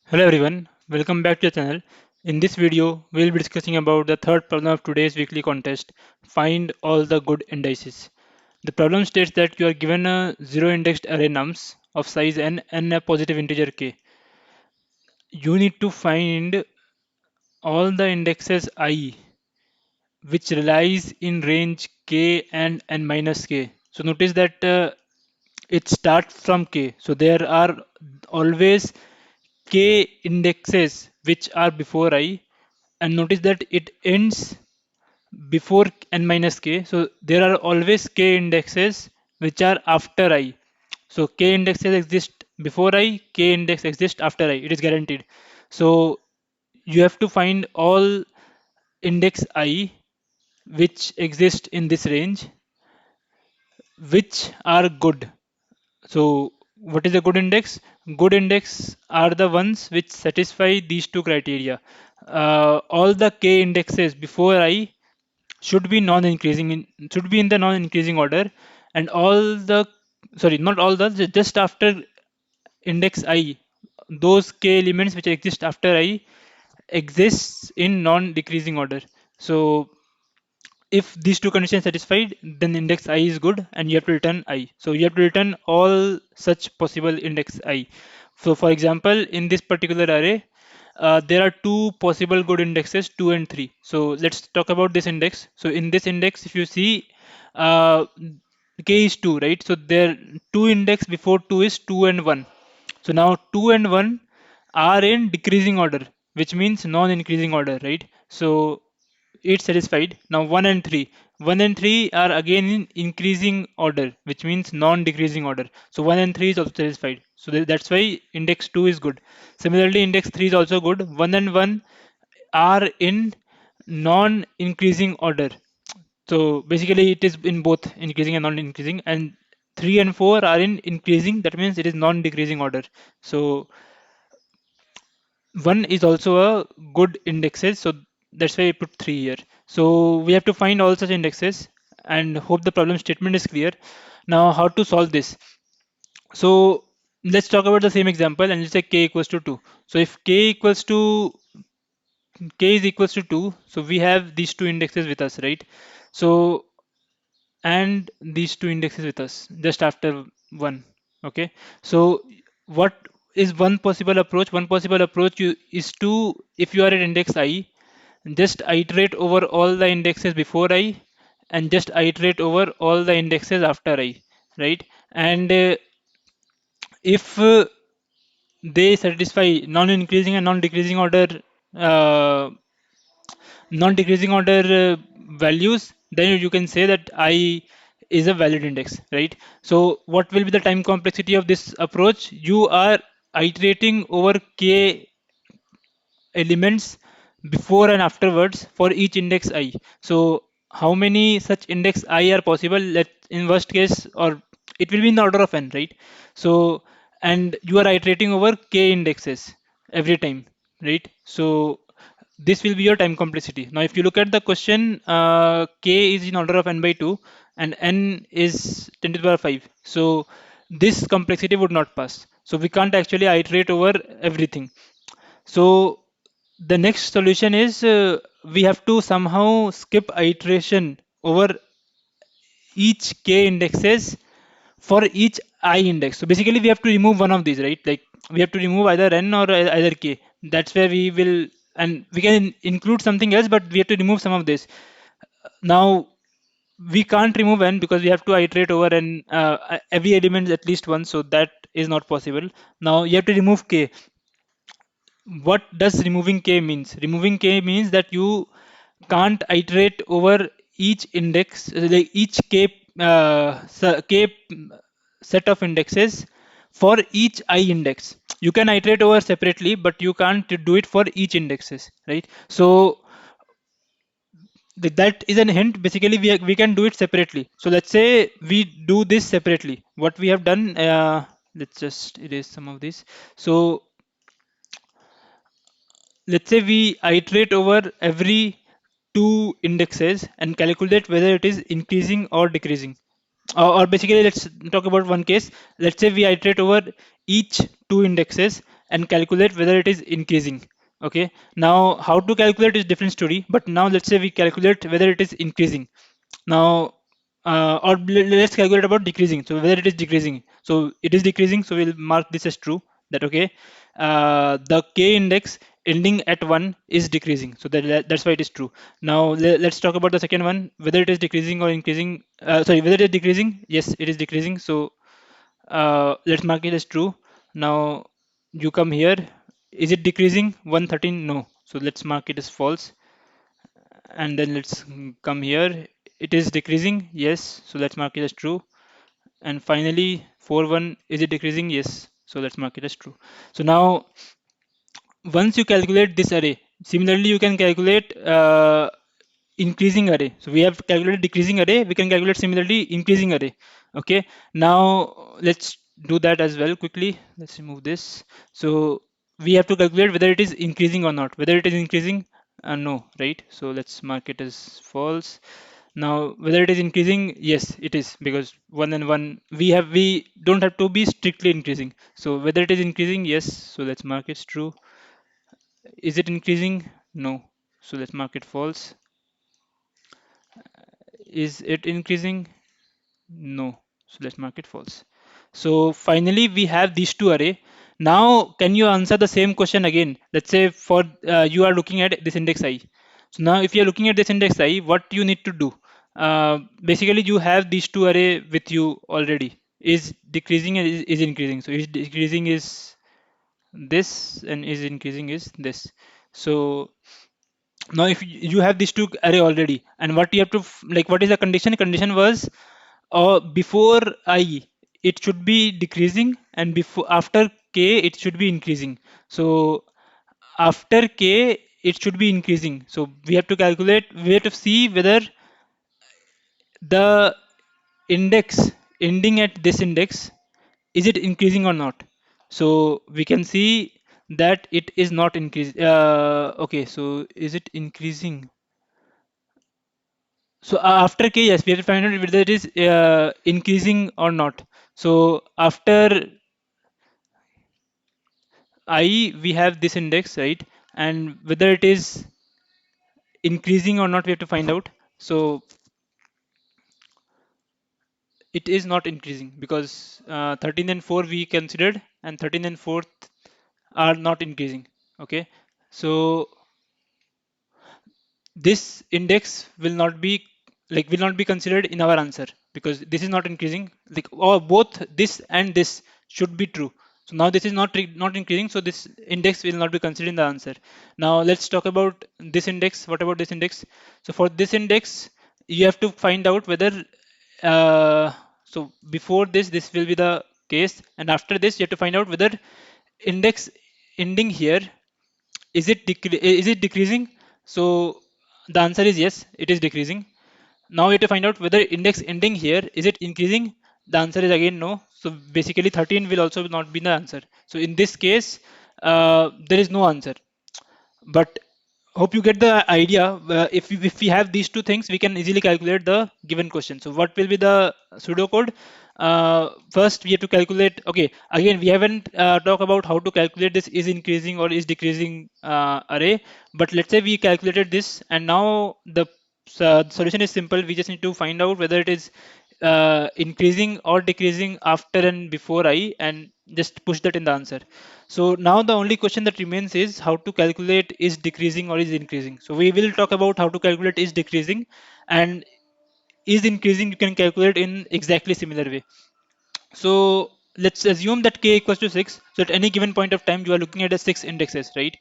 Hello everyone, welcome back to the channel. In this video, we'll be discussing about the third problem of today's weekly contest, find all the good indices. The problem states that you are given a zero indexed array nums of size n and a positive integer k. You need to find all the indexes I which relies in range k and n minus k. So notice that it starts from k. So there are always k indexes which are before I, and notice that it ends before n minus k. So there are always k indexes which are after I. So k indexes exist before I, k index exists after I. It is guaranteed. So you have to find all index I which exist in this range which are good. So what is a good index? Good index are the ones which satisfy these two criteria. All the k indexes before I should be non-increasing should be in the non-increasing order, and all the not all the just after index I, those k elements which exist after I exists in non-decreasing order. So if these two conditions satisfied, then index I is good and you have to return I. So you have to return all such possible index I. So for example, in this particular array, there are two possible good indexes, 2 and 3. So let's talk about this index. So in this index, if you see, uh, k is 2, right? So there two index before 2 is 2 and 1. So now 2 and 1 are in decreasing order, which means non-increasing order, right? So it's satisfied. Now 1 and 3. 1 and 3 are again in increasing order, which means non-decreasing order. So 1 and 3 is also satisfied. So that's why index 2 is good. Similarly, index 3 is also good. 1 and 1 are in non-increasing order. So basically it is in both increasing and non-increasing, and 3 and 4 are in increasing, that means it is non-decreasing order. So 1 is also a good indexes, so that's why I put 3 here. So we have to find all such indexes and hope the problem statement is clear. Now how to solve this? So let's talk about the same example and let's say k equals to 2. So if k is equals to 2, so we have these two indexes with us, right? So and these two indexes with us just after 1. Okay, so what is one possible approach? One possible approach is to, if you are at index I, just iterate over all the indexes before I and just iterate over all the indexes after I, right? And if they satisfy non-increasing and non-decreasing order uh, non-decreasing order values, then you can say that I is a valid index, right? So what will be the time complexity of this approach? You are iterating over k elements before and afterwards for each index I. So how many such index I are possible? Let in worst case, or it will be in the order of n, right? So and you are iterating over k indexes every time, right? So this will be your time complexity. Now, if you look at the question, k is in order of n by 2 and n is 10 to the power 5. So this complexity would not pass. So we can't actually iterate over everything. So the next solution is we have to somehow skip iteration over each k indexes for each I index. So basically we have to remove one of these, right? Like we have to remove either n or either k. That's where we will, and we can include something else, but we have to remove some of this. Now we can't remove n because we have to iterate over n every element at least once, so that is not possible. Now you have to remove k. What does removing k means? Removing k means that you can't iterate over each index, like each k k set of indexes for each I index. You can iterate over separately, but you can't do it for each indexes, right? So that is an hint. Basically, we can do it separately. So let's say we do this separately. What we have done, let's just erase some of this. So let's say we iterate over every two indexes and calculate whether it is increasing or decreasing. Or basically, let's talk about one case. Let's say we iterate over each two indexes and calculate whether it is increasing. Okay, now how to calculate is different story, but now let's say we calculate whether it is increasing. Now or let's calculate about decreasing, so whether it is decreasing. So it is decreasing, so we'll mark this as true, that okay, the k index ending at 1 is decreasing, so that's why it is true. Now let's talk about the second one, whether it is decreasing or increasing. Sorry, whether it is decreasing. Yes, it is decreasing, so let's mark it as true. Now you come here, is it decreasing 113? No, so let's mark it as false. And then let's come here, it is decreasing. Yes, so let's mark it as true. And finally 41, is it decreasing? Yes, so let's mark it as true. So now once you calculate this array, similarly you can calculate increasing array. So we have calculated decreasing array, we can calculate similarly increasing array. Okay, now let's do that as well quickly. Let's remove this. So we have to calculate whether it is increasing or not, whether it is increasing. No, right? So let's mark it as false. Now whether it is increasing, yes it is, because 1 and 1, we don't have to be strictly increasing. So whether it is increasing, yes, so let's mark it true. Is it increasing? No, so let's mark it false. Is it increasing? No, so let's mark it false. So finally we have these two array. Now can you answer the same question again? Let's say for you are looking at this index I. So now if you are looking at this index I, what you need to do? Basically you have these two array with you already. Is decreasing and is increasing. So is decreasing is this and is increasing is this. So now if you have these two array already, and what you have to like, what is the condition was before I it should be decreasing, and before after k it should be increasing. So after k it should be increasing, so we have to calculate, we have to see whether the index ending at this index, is it increasing or not. So we can see that it is not increasing. Okay, so is it increasing? So after k, yes, we have to find out whether it is increasing or not. So after I, we have this index, right? And whether it is increasing or not, we have to find out. So it is not increasing, because 13 and 4 we considered, and 13 and 4th are not increasing. Okay, so this index will not be, like, will not be considered in our answer, because this is not increasing, like, or both this and this should be true. So now this is not increasing, so this index will not be considered in the answer. Now let's talk about this index. What about this index? So for this index you have to find out whether so before this will be the case, and after this you have to find out whether index ending here, is it decreasing. So the answer is yes, it is decreasing. Now we have to find out whether index ending here, is it increasing. The answer is again no, so basically 13 will also not be the answer. So in this case there is no answer. But hope you get the idea. If we have these two things, we can easily calculate the given question. So what will be the pseudocode? First we have to calculate. Okay, again we haven't talked about how to calculate this is increasing or is decreasing array. But let's say we calculated this, and now the solution is simple. We just need to find out whether it is increasing or decreasing after and before I, and just push that in the answer. So now the only question that remains is how to calculate is decreasing or is increasing. So we will talk about how to calculate is decreasing, and is increasing you can calculate in exactly similar way. So let's assume that k equals to 6. So at any given point of time you are looking at a 6 indexes, right?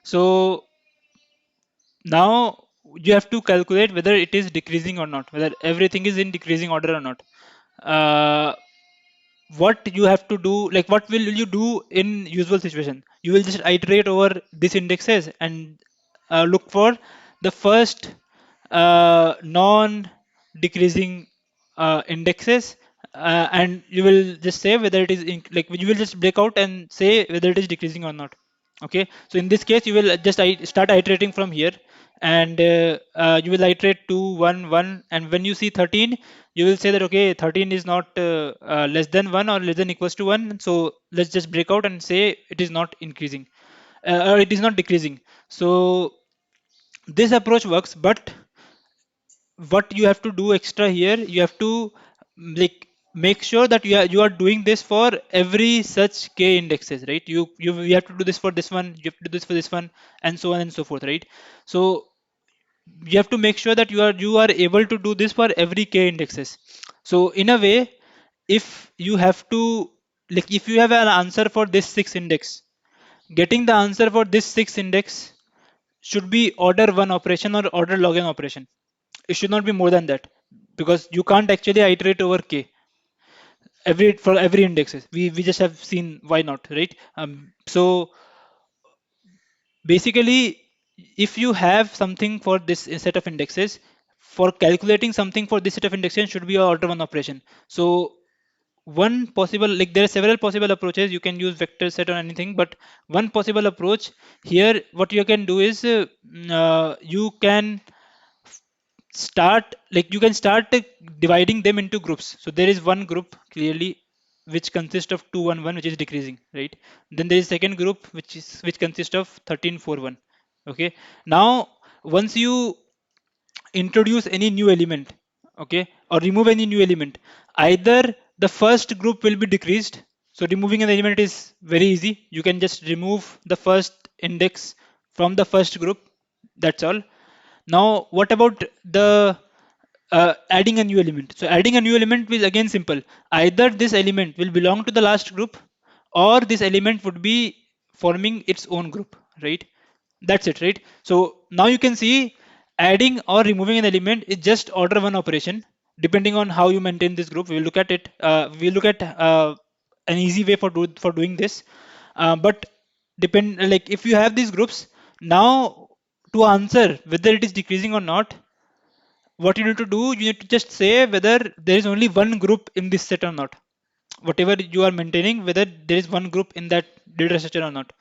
So now you have to calculate whether it is decreasing or not, whether everything is in decreasing order or not. Uh, what you have to do, like what will you do in usual situation? You will just iterate over these indexes and look for the first non decreasing indexes, and you will just say whether it is like you will just break out and say whether it is decreasing or not. Okay, so in this case you will just start iterating from here. and you will iterate 2 1 1, and when you see 13, you will say that okay, 13 is not less than 1 or less than equals to 1, so let's just break out and say it is not increasing, or it is not decreasing. So this approach works, but what you have to do extra here, you have to like make sure that you are doing this for every such k indexes, right? You have to do this for this one, you have to do this for this one, and so on and so forth, right? So you have to make sure that you are able to do this for every k indexes. So in a way, if you have to, like if you have an answer for this 6 index, getting the answer for this 6 index should be order 1 operation or order log n operation. It should not be more than that, because you can't actually iterate over k every for every indexes. We just have seen why not, right? So basically, if you have something for this set of indexes, for calculating something for this set of indexes should be a order 1 operation. So one possible, like there are several possible approaches, you can use vector set or anything, but one possible approach here, what you can do is you can start dividing them into groups. So there is one group clearly which consists of 211, which is decreasing, right? Then there is second group which consists of 1341. Okay, now once you introduce any new element, okay, or remove any new element, either the first group will be decreased. So removing an element is very easy, you can just remove the first index from the first group, that's all. Now, what about the adding a new element? So adding a new element is again simple. Either this element will belong to the last group, or this element would be forming its own group, right? That's it, right? So now you can see adding or removing an element is just order 1 operation. Depending on how you maintain this group, we'll look at it. We'll look at an easy way for doing this. But depend like if you have these groups now, to answer whether it is decreasing or not, what you need to do, you need to just say whether there is only one group in this set or not. Whatever you are maintaining, whether there is one group in that data structure or not.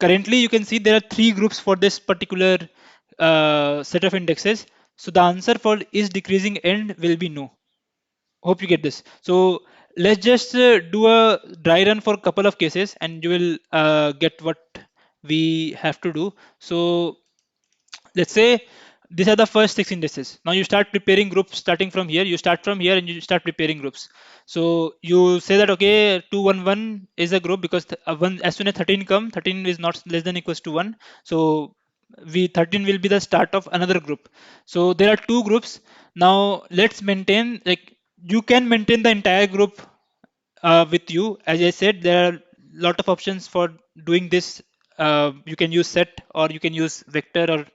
Currently you can see there are three groups for this particular set of indexes. So the answer for is decreasing end will be no. Hope you get this. So let's just do a dry run for a couple of cases, and you will get what we have to do. So let's say these are the first 6 indices. Now you start preparing groups starting from here. You start from here and you start preparing groups. So you say that okay, 211 is a group because one, as soon as 13 come, 13 is not less than equals to 1. So we 13 will be the start of another group. So there are two groups. Now let's maintain, like you can maintain the entire group with you. As I said, there are a lot of options for doing this. You can use set, or you can use vector, or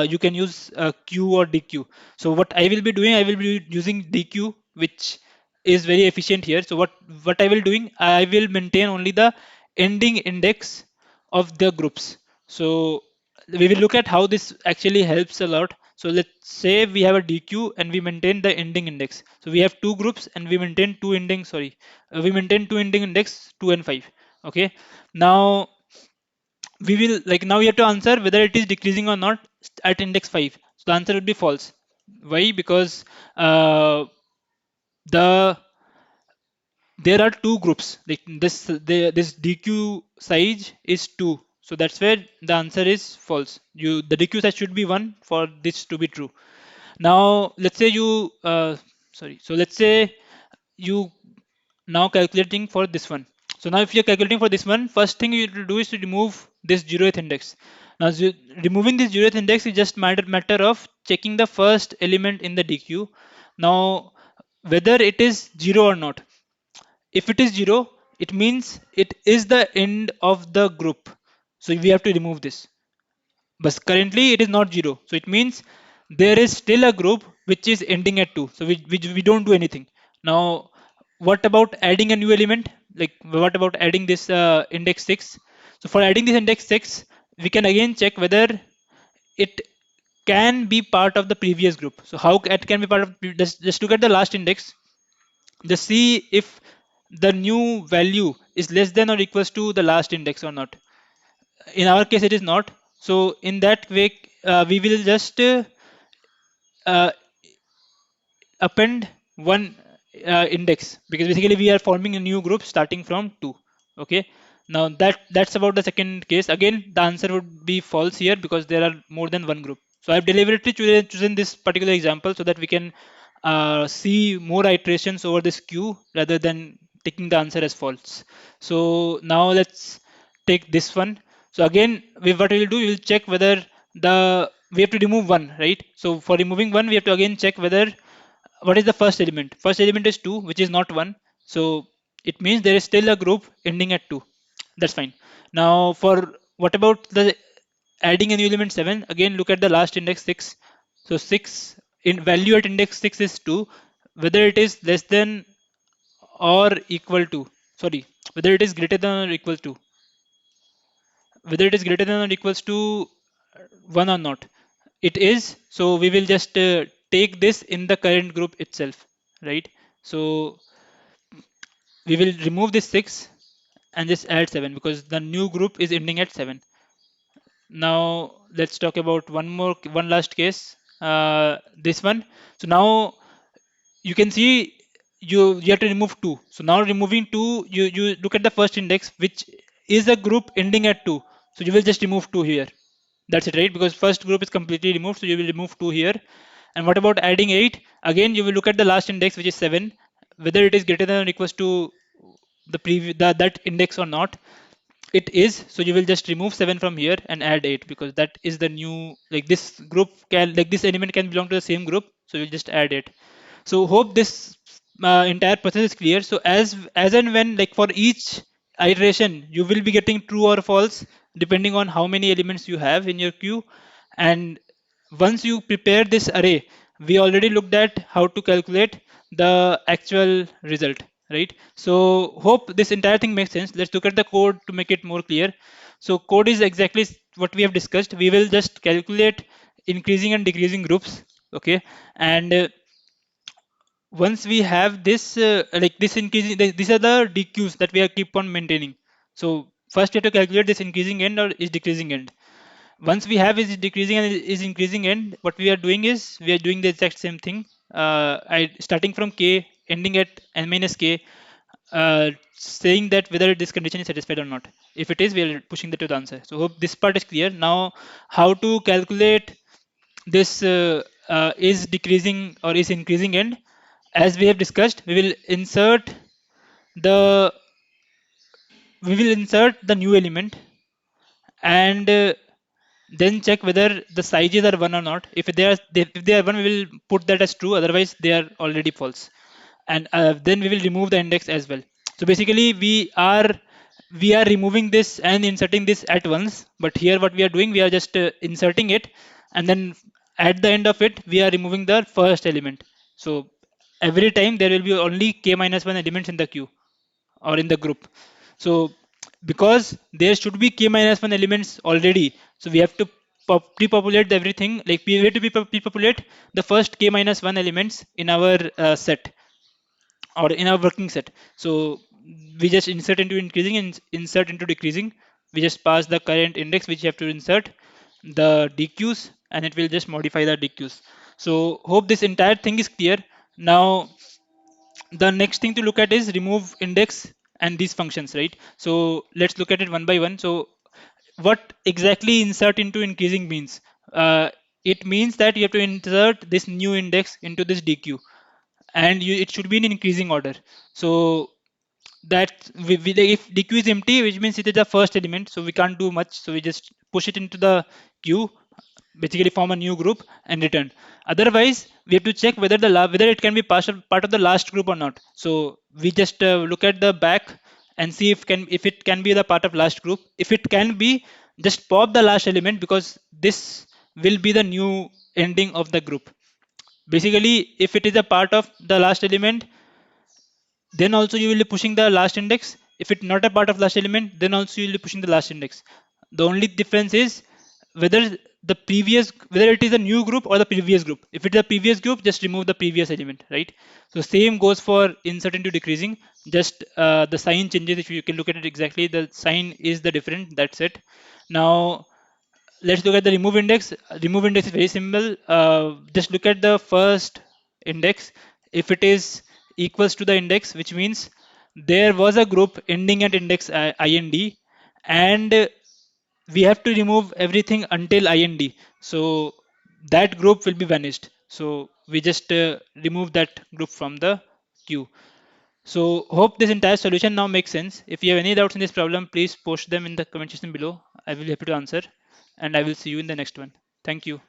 you can use q or dq. So what I will be doing, I will be using dq, which is very efficient here. So what I will doing, I will maintain only the ending index of the groups. So we will look at how this actually helps a lot. So let's say we have a dq and we maintain the ending index. So we have two groups and we maintain two ending, sorry, we maintain two ending index 2 and 5. Okay, now we will, like now you have to answer whether it is decreasing or not at index 5. So the answer would be false. Why? Because the there are two groups, like this dq size is 2, so that's where the answer is false. The dq size should be 1 for this to be true. Now let's say you sorry, so let's say you now calculating for this one. So now if you're calculating for this one, first thing you need to do is to remove this 0th index. Now removing this 0th index is just matter of checking the first element in the dq. Now whether it is 0 or not. If it is 0, it means it is the end of the group. So we have to remove this. But currently it is not 0. So it means there is still a group which is ending at 2. So we don't do anything. Now, what about adding a new element? Like what about adding this index 6? So for adding this index 6, we can again check whether it can be part of the previous group. So how it can be part of, just look at the last index. Just see if the new value is less than or equals to the last index or not. In our case it is not. So in that way, we will just uh, append one index, because basically we are forming a new group starting from 2. Okay, now that's about the second case. Again, the answer would be false here because there are more than one group. So I've deliberately chosen this particular example so that we can see more iterations over this queue rather than taking the answer as false. So now let's take this one. So again, what we will do, we will check whether we have to remove one, right? So for removing one, we have to again check whether what is the first element. First element is 2, which is not 1. So it means there is still a group ending at 2. That's fine. Now for what about the adding a new element 7? Again, look at the last index 6. So 6 in value at index 6 is 2, whether it is less than or equal to, sorry, whether it is greater than or equal to, whether it is greater than or equals to 1 or not. It is. So we will just take this in the current group itself, right? So we will remove this 6 and just add 7 because the new group is ending at 7. Now let's talk about one last case, this one. So now you can see you have to remove 2. So now removing 2, you look at the first index, which is a group ending at 2. So you will just remove 2 here. That's it, right? Because first group is completely removed, so you will remove 2 here. And what about adding 8? Again, you will look at the last index, which is 7, whether it is greater than or equals to the previous that index or not. It is. So you will just remove 7 from here and add 8, because that is the new, like this group can, like this element can belong to the same group, so you'll just add it. So hope this entire process is clear. So as and when, like for each iteration, you will be getting true or false depending on how many elements you have in your queue. And once you prepare this array, we already looked at how to calculate the actual result, right? So hope this entire thing makes sense. Let's look at the code to make it more clear. So code is exactly what we have discussed. We will just calculate increasing and decreasing groups. Okay, and once we have this like this increasing, these are the dqs that we are keep on maintaining. So first we have to calculate this increasing end or is decreasing end. Once we have is decreasing and is increasing end, what we are doing is we are doing the exact same thing. Starting from k, ending at n minus k, saying that whether this condition is satisfied or not. If it is, we are pushing that to the answer. So hope this part is clear. Now how to calculate this is decreasing or is increasing end? As we have discussed, the we will insert the new element, and then check whether the sizes are one or not. If they are one, we will put that as true. Otherwise, they are already false. And then we will remove the index as well. So basically, we are removing this and inserting this at once. But here, what we are doing, we are just inserting it, and then at the end of it, we are removing the first element. So every time there will be only k minus one elements in the queue or in the group. So because there should be k minus one elements already, so we have to pre-populate everything. Like we have to pre-populate the first k minus one elements in our set or in our working set. So we just insert into increasing and insert into decreasing. We just pass the current index which you have to insert, the dqs, and it will just modify the dqs. So hope this entire thing is clear. Now the next thing to look at is remove index and these functions, right? So let's look at it one by one. So what exactly insert into increasing means? It means that you have to insert this new index into this dq, and it should be in increasing order. So that if dq is empty, which means it is the first element, so we can't do much. So we just push it into the queue, basically form a new group and return. Otherwise, we have to check whether whether it can be part of the last group or not. So we just look at the back and see if it can be the part of last group. If it can be, just pop the last element, because this will be the new ending of the group. Basically, if it is a part of the last element, then also you will be pushing the last index. If it's not a part of last element, then also you will be pushing the last index. The only difference is whether whether it is a new group or the previous group. If it's a previous group, just remove the previous element, right? So same goes for insert into decreasing. Just the sign changes. If you can look at it exactly, the sign is the different. That's it. Now let's look at the remove index. Remove index is very simple. Just look at the first index. If it is equals to the index, which means there was a group ending at index ind, and we have to remove everything until ind. So that group will be vanished. So we just remove that group from the queue. So hope this entire solution now makes sense. If you have any doubts in this problem, please post them in the comment section below. I will be happy to answer, and I will see you in the next one. Thank you.